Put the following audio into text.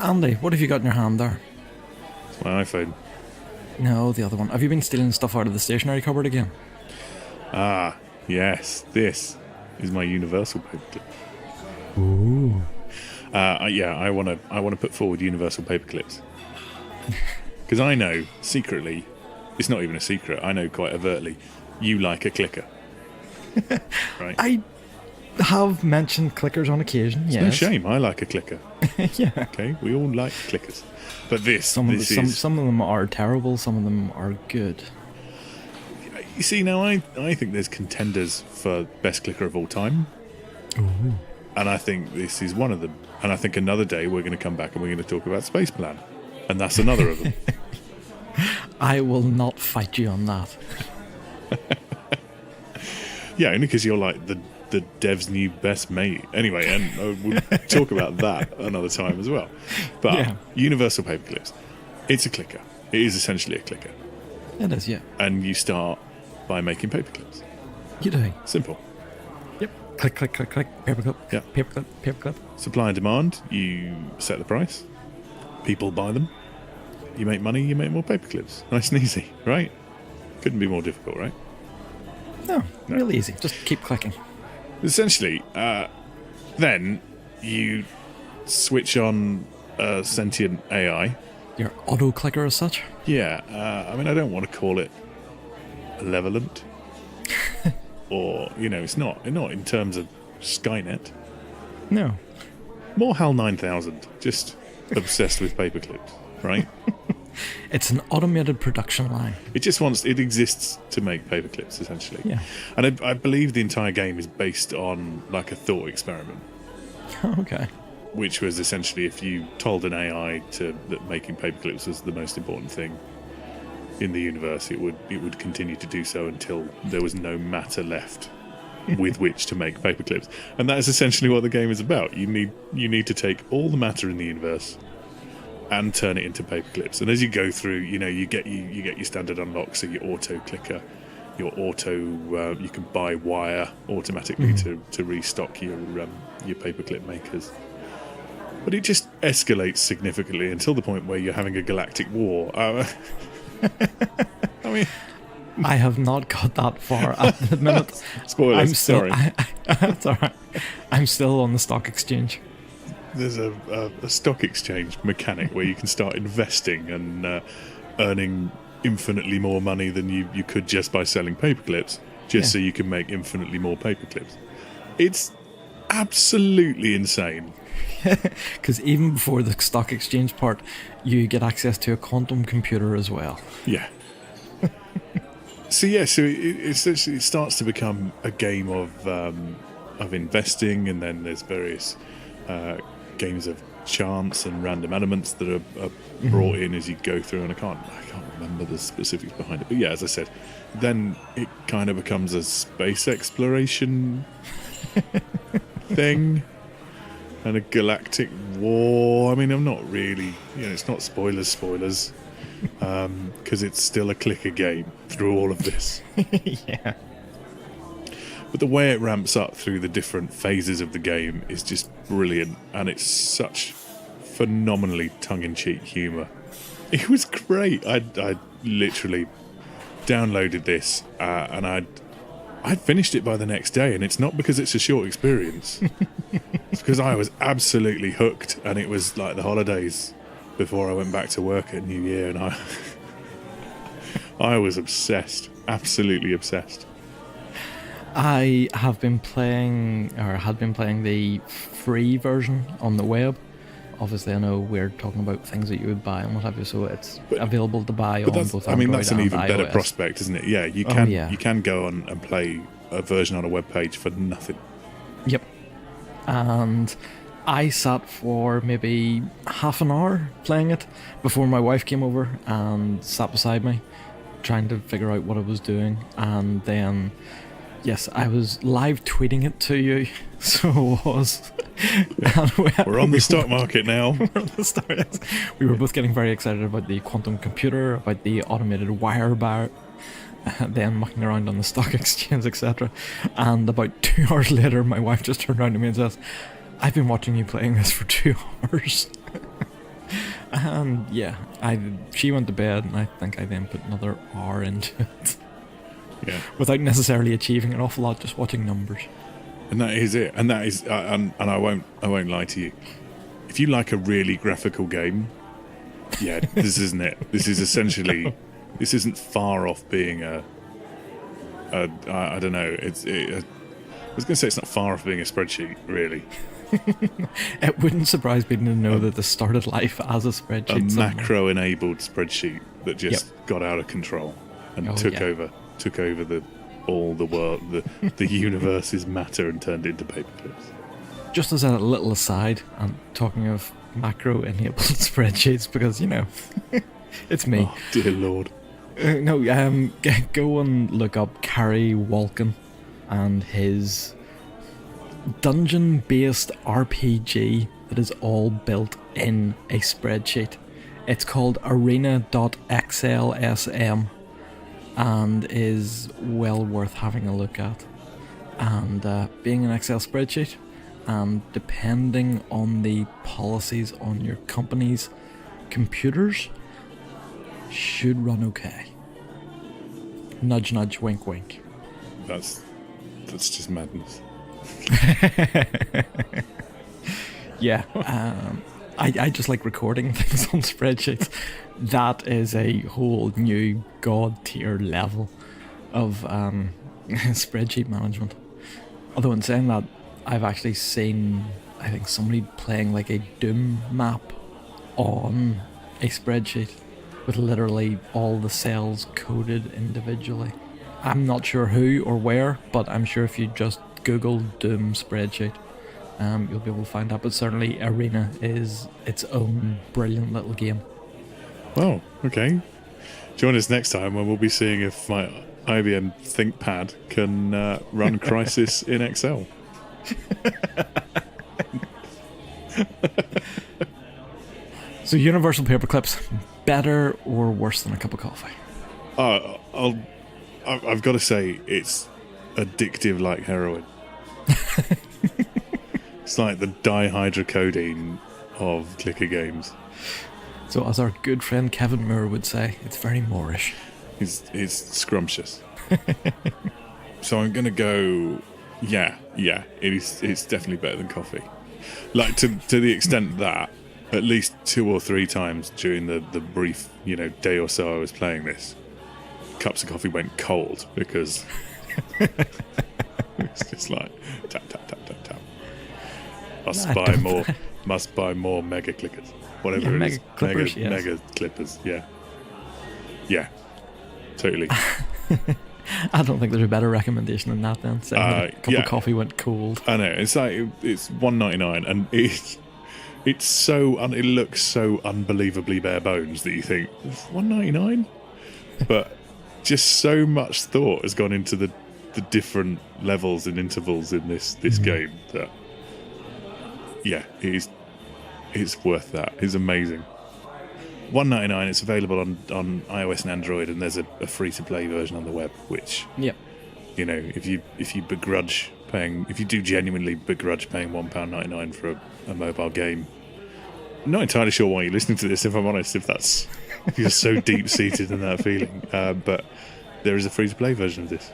Andy, what have you got in your hand there? It's my iPhone. No, the other one. Have you been stealing stuff out of the stationery cupboard again? Ah, yes. This is my universal paperclip. Ooh. I want to put forward universal paperclips because I know secretly, it's not even a secret. I know quite overtly, you like a clicker, right? I have mentioned clickers on occasion. It's yes. no shame. I like a clicker. Yeah. Okay, we all like clickers, but Some of them are terrible. Some of them are good. You see, now I think there's contenders for best clicker of all time. Ooh. And I think this is one of them. And I think another day we're going to come back and we're going to talk about Space Plan. And that's another of them. I will not fight you on that. Yeah, only because you're like the dev's new best mate. Anyway, and we'll talk about that another time as well. But yeah. Universal Paperclips, it's a clicker. It is essentially a clicker. It is, yeah. And you start by making paperclips. You do. Simple. Yep. Click, click, click, click. Paperclip. Yeah. Paperclip, paperclip. Supply and demand, you set the price. People buy them. You make money, you make more paperclips. Nice and easy, right? Couldn't be more difficult, right? No, really easy. Just keep clicking. Essentially, then you switch on a sentient AI. Your auto clicker as such? Yeah, I mean, I don't want to call it malevolent. Or, it's not in terms of Skynet. No. More HAL 9000, just obsessed with paperclips, right? It's an automated production line. It exists to make paperclips, essentially. Yeah. And I believe the entire game is based on, like, a thought experiment. Okay. Which was essentially if you told an AI that making paperclips was the most important thing in the universe, it would continue to do so until there was no matter left with which to make paperclips. And that is essentially what the game is about. You need to take all the matter in the universe and turn it into paperclips. And as you go through, you get your standard unlocks, so your auto clicker, your auto you can buy wire automatically to restock your paperclip makers. But it just escalates significantly until the point where you're having a galactic war. I mean, I have not got that far at the minute. Spoilers, sorry. That's all right. I'm still on the stock exchange. There's a stock exchange mechanic where you can start investing and earning infinitely more money than you could just by selling paperclips, so you can make infinitely more paperclips. It's absolutely insane. Because even before the stock exchange part, you get access to a quantum computer as well. Yeah. So it essentially starts to become a game of investing, and then there's various games of chance and random elements that are brought in as you go through. And I can't remember the specifics behind it, but yeah, as I said, then it kind of becomes a space exploration thing. And a galactic war. I mean, I'm not really... it's not spoilers, because it's still a clicker game through all of this. Yeah. But the way it ramps up through the different phases of the game is just brilliant. And it's such phenomenally tongue-in-cheek humour. It was great. I literally downloaded this and I'd finished it by the next day, and it's not because it's a short experience. It's because I was absolutely hooked, and it was like the holidays before I went back to work at New Year, and I was obsessed, absolutely obsessed. I had been playing the free version on the web. Obviously, I know we're talking about things that you would buy and what have you, so it's available to buy on both Android and iOS. I mean, that's an even better prospect, isn't it? Yeah, you can go on and play a version on a web page for nothing. Yep. And I sat for maybe half an hour playing it before my wife came over and sat beside me, trying to figure out what I was doing. And then, yes, I was live tweeting it to you, so it was. We're on the stock market now. We're on the stock. We were both getting very excited about the quantum computer, about the automated wire bar, then mucking around on the stock exchange, etc. And about 2 hours later, my wife just turned around to me and says, "I've been watching you playing this for 2 hours." Yeah, she went to bed, and I think I then put another hour into it. Yeah. Without necessarily achieving an awful lot, just watching numbers. And that is it. And that is, and I won't lie to you. If you like a really graphical game, yeah, this isn't it. This is essentially, this isn't far off being I don't know. I was going to say it's not far off being a spreadsheet, really. It wouldn't surprise me to know that this started life as a spreadsheet. A macro-enabled spreadsheet that just got out of control and took over all the world, the universe's matter, and turned it into paperclips. Just as a little aside, I'm talking of macro-enabled spreadsheets because, you know, it's me. Oh, dear Lord. Go and look up Carrie Walken and his dungeon-based RPG that is all built in a spreadsheet. It's called arena.xlsm and is well worth having a look at. And being an Excel spreadsheet, and depending on the policies on your company's computers, should run okay. Nudge, nudge, wink, wink. That's just madness. Yeah, I just like recording things on spreadsheets. That is a whole new god tier level of spreadsheet management. Although in saying that, I've actually seen, I think, somebody playing like a Doom map on a spreadsheet with literally all the cells coded individually. I'm not sure who or where, but I'm sure if you just Google Doom spreadsheet, you'll be able to find that. But certainly Arena is its own brilliant little game. Well, okay. Join us next time when we'll be seeing if my IBM ThinkPad can run Crisis in Excel. So universal paperclips, better or worse than a cup of coffee? I've got to say it's addictive like heroin. It's like the dihydrocodeine of clicker games. So as our good friend Kevin Moore would say, it's very Moorish. It's scrumptious. So I'm going to go, yeah, it's definitely better than coffee. Like to the extent that at least 2 or 3 times during the brief, day or so I was playing this, cups of coffee went cold because it's just like tap tap tap tap tap. Must buy more mega clickers. Whatever it is. Mega clippers, yeah. Totally. I don't think there's a better recommendation than that then. Saying that a cup of coffee went cold. I know. It's like it's $1.99 and it looks so unbelievably bare bones that you think $1.99, but just so much thought has gone into the different levels and intervals in this game that it's worth that. It's amazing. $1.99. It's available on iOS and Android, and there's a free to play version on the web. Which, if you begrudge paying, if you do genuinely begrudge paying £1.99 for a mobile game, I'm not entirely sure why you're listening to this. If I'm honest, if you're so deep seated in that feeling, but there is a free to play version of this.